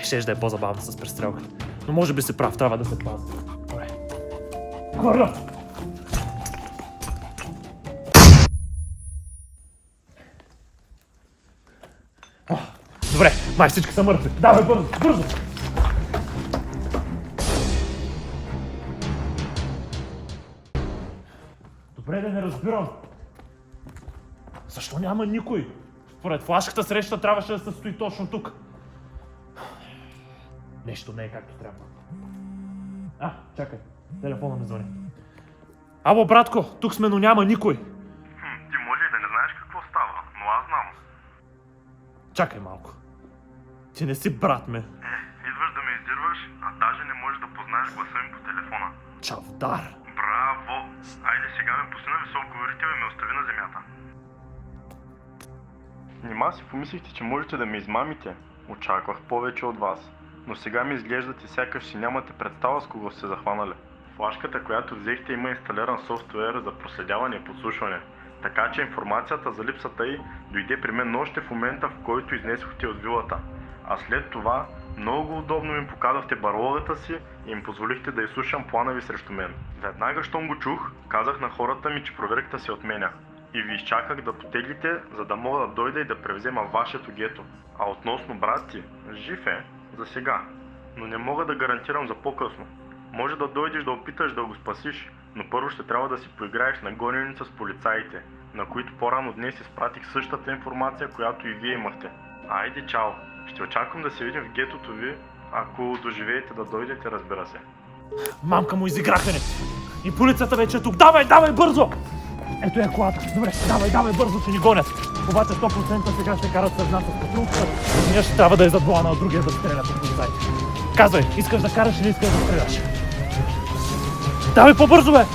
Щеш да е по-забавно с престрелка. Но може би си прав, трябва да се пази. Добре. Хвърля! Добре, май всички са мъртви. Давай, бързо, бързо! Добре, да не разбирам. Защо няма никой? Според флашката среща трябваше да се стои точно тук. Нещо не е както трябва. Чакай. Телефона ми звъни. Ало, братко, тук сме, но няма никой. Ти може и да не знаеш какво става, но аз знам. Чакай малко. Ти не си брат ми. Идваш да ме издирваш, а даже не можеш да познаеш гласа ми по телефона. Чавдар. Браво! Айде сега ме пусни на висок говорител и ме остави на земята. Нима си помислихте, че можете да ме измамите? Очаквах повече от вас. Но сега ми изглеждате сякаш си нямате представа с кого сте захванали. Флашката, която взехте, има инсталиран софтуер за проследяване и подслушване. Така че информацията за липсата й дойде при мен още в момента, в който изнесохте от вилата. А след това много удобно ми показахте барлогата си и им позволихте да изслушам плана ви срещу мен. Веднага, щом го чух, казах на хората ми, че проверката се отменя. И ви изчаках да потеглите, за да мога да дойда и да превзема вашето гето. А относно брат ти, жив е, за сега. Но не мога да гарантирам за по-късно. Може да дойдеш да опиташ да го спасиш, но първо ще трябва да си поиграеш на гоненица с полицаите, на които по-рано днес изпратих същата информация, която и вие имахте. Айде, чао! Ще очаквам да се видим в гетото ви, ако доживеете да дойдете, разбира се. Мамка му изиграха ни. И полицията вече е тук. Давай, давай, бързо! Ето е колата. Добре, давай, давай, бързо, че ни гонят. Обаче 100% сега ще карат с нас с патрулка. И ние ще трябва да иззад на другия да стрелят от полицаите. Казвай, искаш да караш или искаш да стреляш? Давай по-бързо, бе!